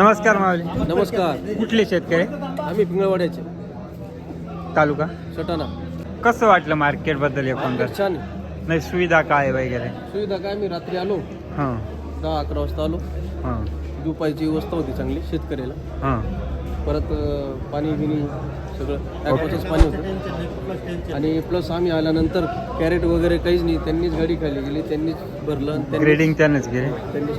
नमस्कार माऊली. नमस्कार. कुठले शेतकरी? आम्ही पिंगळवाड्याचे, तालुका सटाणा. कसं वाटलं मार्केट बद्दल एकंदर? छान आहे. नाही सुविधा काय वगैरे? सुविधा काय, मी रात्री आलो, हां 10-11 वाजता आलो. हां झोपायची व्यवस्था होती चांगली शेतकऱ्याला. हां परत पाणी बिनी सगळं ॲक्वाचंच पाणी होतं. आणि प्लस आम्ही आल्यानंतर कॅरेट वगैरे काहीच नाही, त्यांनीच गाडी खाली गेली, त्यांनीच भरलं आणि ग्रेडिंग त्यानंच गेले. त्यांनीच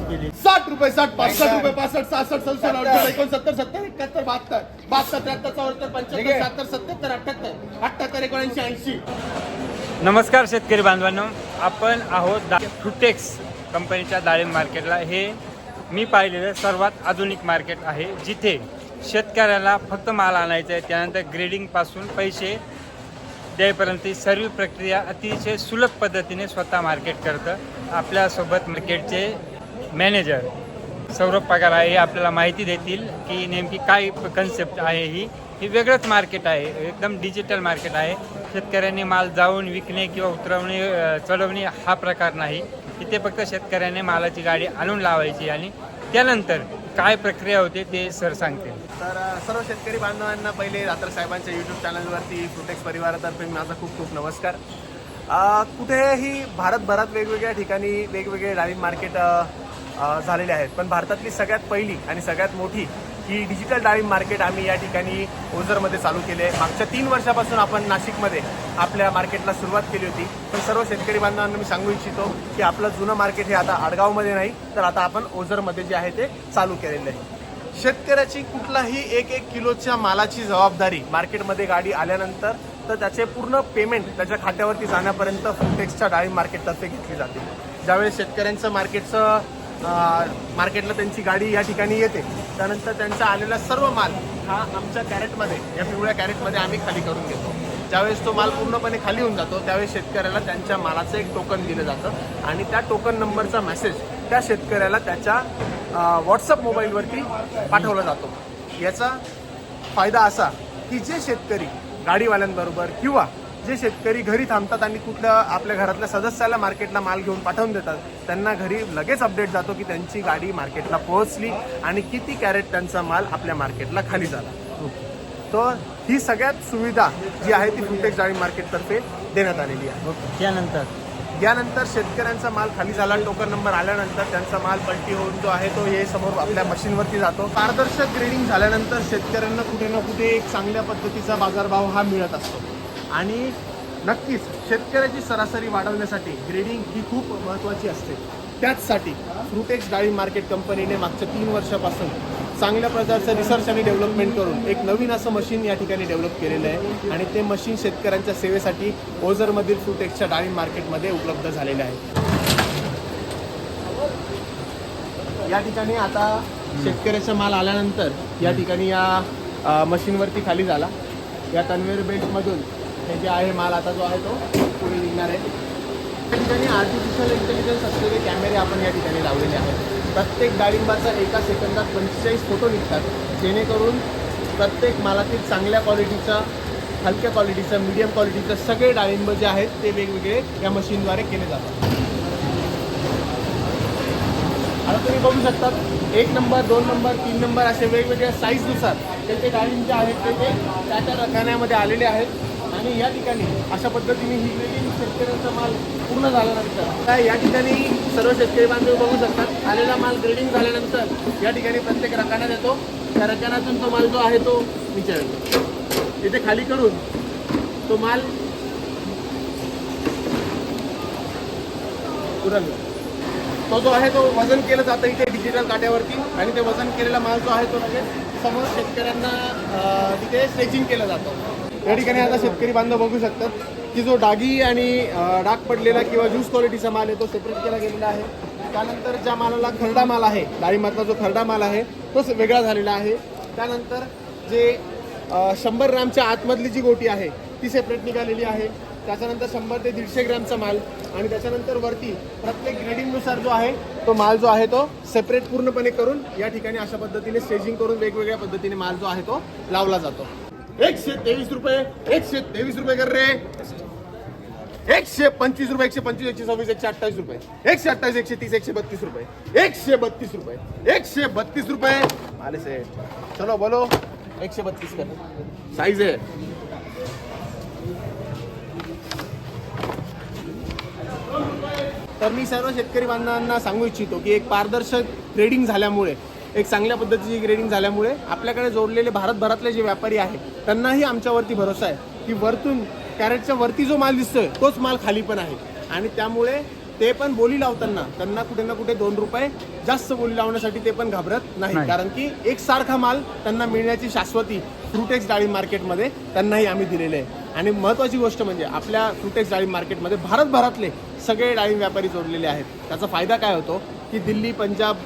केली. 60 रुपये 60 65 रुपये 65 66 67 68 69 70 71 72 72 73 74 75 76 77 78 78 79 80. नमस्कार शेतकरी बांधवांनो, आपण आहोत फ्रुटेक्स कंपनीच्या डाळिंब मार्केटला. हे मी पाहिलेलं सर्वात आधुनिक मार्केट आहे, जिथे शेतकऱ्याला फक्त माल आणायचा आहे, त्यानंतर ग्रेडिंगपासून पैसे द्यायपर्यंत सर्व प्रक्रिया अतिशय सुलभ पद्धतीने स्वतः मार्केट करतं. आपल्यासोबत मार्केटचे मॅनेजर सौरभ पगार आहे, हे आपल्याला माहिती देतील की नेमकी काय कन्सेप्ट आहे. ही वेगळंच मार्केट आहे, एकदम डिजिटल मार्केट आहे. शेतकऱ्यांनी माल जाऊन विकणे किंवा उतरवणे चढवणे हा प्रकार नाही. इथे फक्त शेतकऱ्याने मालाची गाडी आणून लावायची आणि त्यानंतर काय प्रक्रिया होते ते सर सांगतील. तर सर्व शेतकरी बांधवांना पहिले रात्र साहेबांच्या यूट्यूब चॅनलवरती फ्रुटेक्स परिवारातर्फे माझा खूप खूप नमस्कार. कुठेही भारतभरात वेगवेगळ्या ठिकाणी वेगवेगळे डाळिंब मार्केट झालेले आहेत, पण भारतातली सगळ्यात पहिली आणि सगळ्यात मोठी ही डिजिटल डाळिंब मार्केट आम्ही या ठिकाणी ओझरमध्ये चालू केले आहे. मागच्या 3 वर्षापासून आपण नाशिकमध्ये आपल्या मार्केटला सुरुवात केली होती. पण सर्व शेतकरी बांधवांना मी सांगू इच्छितो की आपलं जुनं मार्केट हे आता आडगावमध्ये नाही, तर आता आपण ओझरमध्ये जे आहे ते चालू केलेलं आहे. शेतकऱ्याची कुठलाही 1-1 किलोच्या मालाची जबाबदारी मार्केटमध्ये गाडी आल्यानंतर तर त्याचे पूर्ण पेमेंट त्याच्या खात्यावरती जाण्यापर्यंत फ्रुटेक्सच्या डाळिंब मार्केटतर्फे घेतली जाते. ज्यावेळेस शेतकऱ्यांचं मार्केटला त्यांची गाडी या ठिकाणी येते, त्यानंतर त्यांचा आलेला सर्व माल हा आमच्या कॅरेटमध्ये, या पिवळ्या कॅरेटमध्ये आम्ही खाली करून घेतो. ज्यावेळेस तो माल पूर्णपणे खाली होऊन जातो, त्यावेळेस शेतकऱ्याला त्यांच्या मालाचं एक टोकन दिलं जातं आणि त्या टोकन नंबरचा मेसेज त्या शेतकऱ्याला त्याच्या व्हॉट्सअप मोबाईलवरती पाठवला जातो. याचा फायदा असा की जे शेतकरी गाडीवाल्यांबरोबर किंवा जे शेतकरी घरी थांबतात आणि कुठल्या आपल्या घरातल्या सदस्याला मार्केटला माल घेऊन पाठवून देतात, त्यांना घरी लगेच अपडेट जातो की त्यांची गाडी मार्केटला पोहोचली आणि किती कॅरेट त्यांचा माल आपल्या मार्केटला खाली झाला. तर ही सगळ्यात सुविधा जी आहे ती फ्रुटेक्स डाळिंब मार्केटतर्फे देण्यात आलेली आहे. यानंतर शेतकऱ्यांचा माल खाली झाला, टोकन नंबर आल्यानंतर त्यांचा माल पलटी होऊन जो आहे तो हे समोर आपल्या मशीनवरती जातो. पारदर्शक ग्रेडिंग झाल्यानंतर शेतकऱ्यांना कुठे ना कुठे एक चांगल्या पद्धतीचा बाजारभाव हा मिळत असतो. आणि नक्कीच शेतकऱ्याची सरासरी वाढवण्यासाठी ग्रेडिंग ही खूप महत्त्वाची असते. त्याचसाठी फ्रुटेक्स डाळिंब मार्केट कंपनीने मागच्या 3 वर्षापासून चांगल्या प्रकारचं रिसर्च आणि डेव्हलपमेंट करून एक नवीन असं मशीन या ठिकाणी डेव्हलप केलेलं आहे आणि ते मशीन शेतकऱ्यांच्या सेवेसाठी ओझरमधील फ्रुटेक्सच्या डाळिंब मार्केटमध्ये उपलब्ध झालेले आहे. या ठिकाणी आता शेतकऱ्याचा माल आल्यानंतर या ठिकाणी या मशीनवरती खाली झाला. या कन्व्हेअर बेल्टमधून हे जे आहे माल आता जो आहे तो पुढे निघणार आहे. या ठिकाणी आर्टिफिशियल इंटेलिजन्स असलेले कॅमेरे आपण या ठिकाणी लावलेले आहेत. प्रत्येक डाळिंबाचा एका सेकंदात 45 फोटो निघतात, जेणेकरून प्रत्येक मालातील चांगल्या क्वालिटीचा, हलक्या क्वालिटीचा, मीडियम क्वालिटीचा सगळे डाळिंब जे आहेत ते वेगवेगळे या मशीनद्वारे केले जातात. आता तुम्ही बघू शकतात 1 नंबर, 2 नंबर, 3 नंबर असे वेगवेगळ्या साईजनुसार ते डाळिंब जे आहेत ते त्या रकान्यामध्ये आलेले आहेत. आणि या ठिकाणी अशा पद्धतीने ही ग्रेडिंग शेतकऱ्यांचा माल पूर्ण झाल्यानंतर या ठिकाणी सर्व शेतकरी बांधव बघू शकतात आलेला माल ग्रेडिंग झाल्यानंतर या ठिकाणी प्रत्येक रकान्यात येतो. त्या रकान्यातून तो माल जो आहे तो नीचे येतो. इथे खाली करून तो माल तो जो आहे तो वजन केलं जातं इथे डिजिटल काट्यावरती आणि ते वजन केलेला माल जो आहे तो लगेच समोर शेतकऱ्यांना तिथे स्ट्रेचिंग केलं जातं. या ठिकाणी आता शेतकरी बांधव बघू शकतात की जो डागी आणि डाग पडलेला किंवा ज्यूस क्वालिटीचा माल आहे तो सेपरेट केला गेलेला आहे. त्यानंतर ज्या मालाला खरडा माल आहे, डाळिंबातला जो खरडा माल आहे तो वेगळा झालेला आहे. त्यानंतर जे 100 ग्रामच्या आतमधली जी गोटी आहे ती सेपरेट निघालेली आहे. त्याच्यानंतर 100 ते 150 ग्रामचा माल आणि त्याच्यानंतर वरती प्रत्येक ग्रेडिंगनुसार जो आहे तो माल जो आहे तो सेपरेट पूर्णपणे करून या ठिकाणी अशा पद्धतीने स्टेजिंग करून वेगवेगळ्या पद्धतीने माल जो आहे तो लावला जातो. 123 रुपये 123 रुपये कर रे. 125 रुपये, 125, 126, 128 रुपये, 128, 130, 132 रुपये, 132 रुपये, 132 रुपये. माले से चलो बोलो 132 कर साइज है. तर मी सर्व शेतकरी बांधवांना सांगू इच्छितो की एक पारदर्शक ग्रेडिंग झाल्यामुळे, एक चांगल्या पद्धतीची ग्रेडिंग झाल्यामुळे आपल्याकडे जोडलेले भारतभरातले जे व्यापारी आहेत त्यांनाही आमच्यावरती भरोसा आहे की वरतून कॅरेटच्या वरती जो माल दिसतोय तोच माल खाली पण आहे. आणि त्यामुळे ते पण बोली लावताना त्यांना कुठे ना कुठे 2 रुपये जास्त बोली लावण्यासाठी ते पण घाबरत नाही. कारण की एकसारखा माल त्यांना मिळण्याची शाश्वती फ्रुटेक्स डाळिंब मार्केटमध्ये त्यांनाही आम्ही दिलेले आहे. आणि महत्त्वाची गोष्ट म्हणजे आपल्या फ्रुटेक्स डाळिंब मार्केटमध्ये भारतभरातले सगळे डाळिंब व्यापारी जोडलेले आहेत. त्याचा फायदा काय होतो की दिल्ली, पंजाब,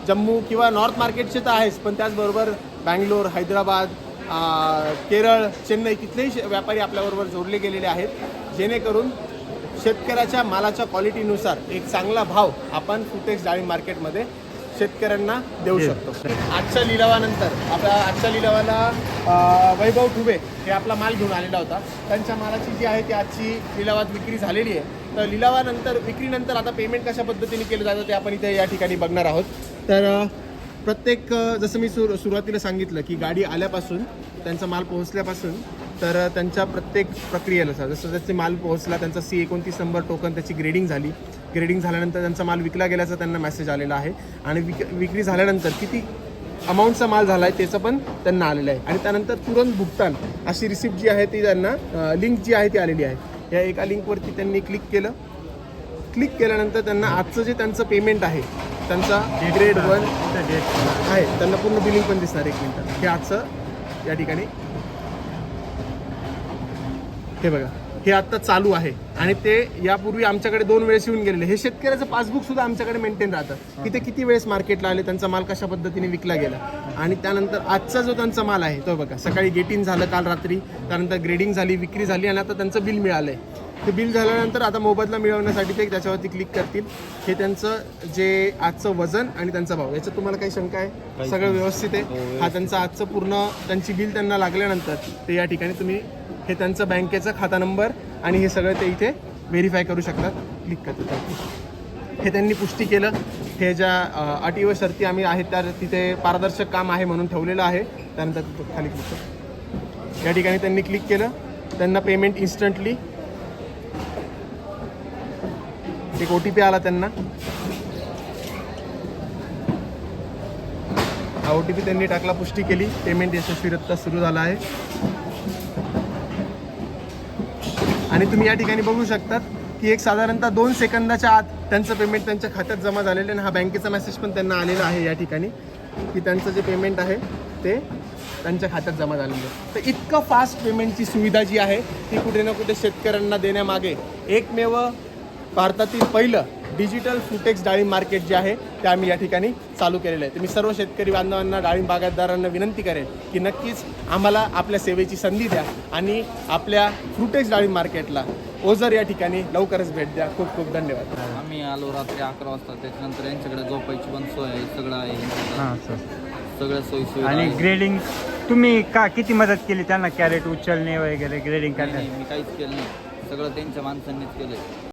जम्मू किंवा नॉर्थ मार्केटचे तर आहेच, पण त्याचबरोबर बँगलोर, हैदराबाद, केरळ, चेन्नई तिथलेही व्यापारी आपल्याबरोबर जोडले गेलेले आहेत, जेणेकरून शेतकऱ्याच्या मालाच्या क्वालिटीनुसार एक चांगला भाव आपण फ्रुटेक्स डाळिंब मार्केटमध्ये शेतकऱ्यांना देऊ शकतो. आजच्या लिलावानंतर आजच्या लिलावाला वैभव ठुबे हे आपला माल घेऊन आलेला होता. त्यांच्या मालाची जी आहे ती आजची लिलावात विक्री झालेली आहे. तर लिलावानंतर विक्रीनंतर आता पेमेंट कशा पद्धतीने केलं जातं ते आपण इथे या ठिकाणी बघणार आहोत. तर प्रत्येक जसं मी सुरुवातीला सांगितलं की गाडी आल्यापासून त्यांचा माल पोहोचल्यापासून तर त्यांच्या प्रत्येक प्रक्रियेला जसं जसे माल पोहोचला त्यांचा C29 नंबर टोकन त्याची ग्रेडिंग झाली. ग्रेडिंग झाल्यानंतर त्यांचा माल विकला गेल्याचा त्यांना मेसेज आलेला आहे. आणि विक्री झाल्यानंतर किती अमाऊंटचा माल झाला आहे त्याचं पण त्यांना आलेलं आहे. आणि त्यानंतर तुरंत भुगतान अशी रिसिप्ट जी आहे ती त्यांना लिंक जी आहे ती आलेली आहे. या एका लिंकवरती त्यांनी क्लिक केलं. क्लिक केल्यानंतर त्यांना आजचं जे त्यांचं पेमेंट आहे त्यांचा ग्रेड 1 आहे, त्यांना पूर्ण बिलिंग पण दिसणार. 1 मिनिट, हे आजचं या ठिकाणी हे बघा, हे आत्ता चालू आहे. आणि ते यापूर्वी आमच्याकडे 2 वेळेस येऊन गेलेले. हे शेतकऱ्याचं पासबुक सुद्धा आमच्याकडे मेंटेन राहतं की ते किती वेळेस मार्केटला आले, त्यांचा माल कशा पद्धतीने विकला गेला. आणि त्यानंतर आजचा जो त्यांचा माल आहे तो बघा, सकाळी गेटिंग झालं काल रात्री, त्यानंतर ग्रेडिंग झाली, विक्री झाली आणि आता त्यांचं बिल मिळालं आहे. ते बिल झाल्यानंतर आता मोबदला मिळवण्यासाठी ते त्याच्यावरती क्लिक करतील. हे त्यांचं जे आजचं वजन आणि त्यांचा भाव, याच्यात तुम्हाला काही शंका आहे? सगळं व्यवस्थित आहे. हा त्यांचा आजचं पूर्ण त्यांची बिल त्यांना लागल्यानंतर ते या ठिकाणी तुम्ही हे त्यांचं बँकेचा खाता नंबर आणि हे सगळं ते इथे व्हेरीफाय करू शकतात. क्लिक करतात. हे त्यांनी पुष्टी केलं. हे ज्या अटी व शर्ती आम्ही आहेत त्या तिथे पारदर्शक काम आहे म्हणून ठेवलेलं आहे. त्यानंतर तिथे खाली क्लिक कर. या ठिकाणी त्यांनी क्लिक केलं. त्यांना पेमेंट इन्स्टंटली एक OTP आला त्यांना. हा OTP त्यांनी टाकला, पुष्टी केली. पेमेंट यशस्वीरित्या सुरू झाला आहे. आणि तुम्ही या ठिकाणी बघू शकतात की एक साधारणतः 2 सेकंदाच्या आत त्यांचं पेमेंट त्यांच्या खात्यात जमा झालेलं आहे. हा बँकेचा मेसेज पण त्यांना आलेला आहे या ठिकाणी की त्यांचं जे पेमेंट आहे ते त्यांच्या खात्यात जमा झालेलं आहे. तर इतकं फास्ट पेमेंटची सुविधा जी आहे ती कुठे ना कुठे शेतकऱ्यांना देण्यामागे एकमेव भारतातील पहिलं डिजिटल फ्रुटेक्स डाळिंब मार्केट जे आहे ते आम्ही या ठिकाणी चालू केलेलं आहे. तर मी सर्व शेतकरी बांधवांना, डाळिंब बागायतदारांना विनंती करेन की नक्कीच आम्हाला आपल्या सेवेची संधी द्या आणि आपल्या फ्रुटेक्स डाळिंब मार्केटला ओझर या ठिकाणी लवकरच भेट द्या. खूप खूप धन्यवाद. आम्ही आलो रात्री 11 वाजता. त्याच्यानंतर यांच्याकडे झोपायची पण सोय आहे, सगळं आहे यांच्याकडे. हां सर. सगळं सोयी आणि ग्रेडिंग तुम्ही किती मदत केली त्यांना, कॅरेट उचलणे वगैरे ग्रेडिंग करण्यात? मी काहीच केलं नाही, सगळं त्यांच्या माणसांनीच केलंय.